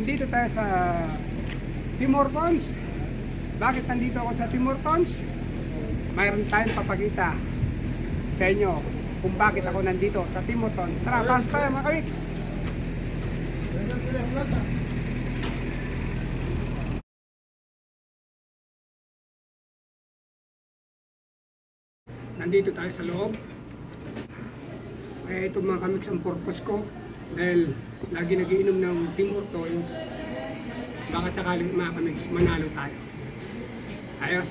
Nandito tayo sa Tim Hortons. Bakit nandito ako sa Tim Hortons? Mayroon tayong papakita sa inyo kung bakit ako nandito sa Tim Hortons. Tara, pasok tayo mga kamiks. Nandito tayo sa loob. Kaya ito mga kamiks ang purpose ko. Dahil lagi nagiinom ng Tim Hortons, baka sakaling mga kamiks manalo tayo. Ayos.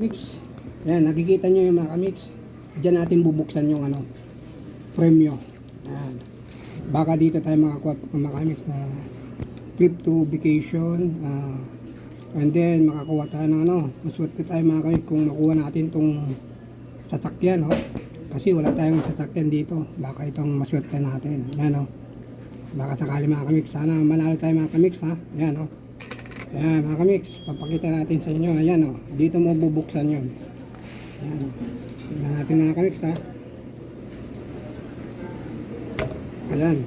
Mix. Ayan, nakikita nyo yung mga kamiks. Diyan natin bubuksan yung premyo. Ayan. Baka dito tayo makakuha mga kamiks na trip to vacation. And then makakuha tayo ng maswerte tayo mga kamiks kung makuha natin tong sasakyan. Kasi wala tayong sasakyan dito. Baka itong maswerte natin. Ayan baka sakali mga kamiks. Sana manalo tayo mga kamiks ha. Ayan Ayan mga kamiks. Papakita natin sa inyo. Ayan dito mo bubuksan yun. Ayan tingnan natin mga kamiks ha. Ayan.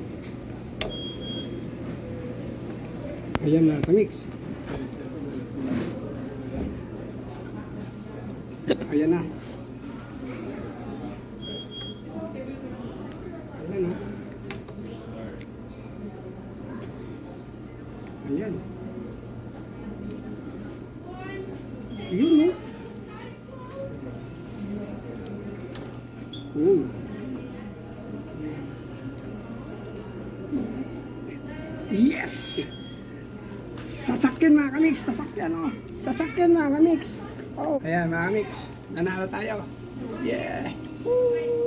Ayan mga kamiks. Ayan na. Ayan Ayan. Yun Yes! Sasakyan mga kamiks, sasakyan Sasakyan mga kamiks. Ayan mga kamiks, nanalo tayo. Yeah! Woo!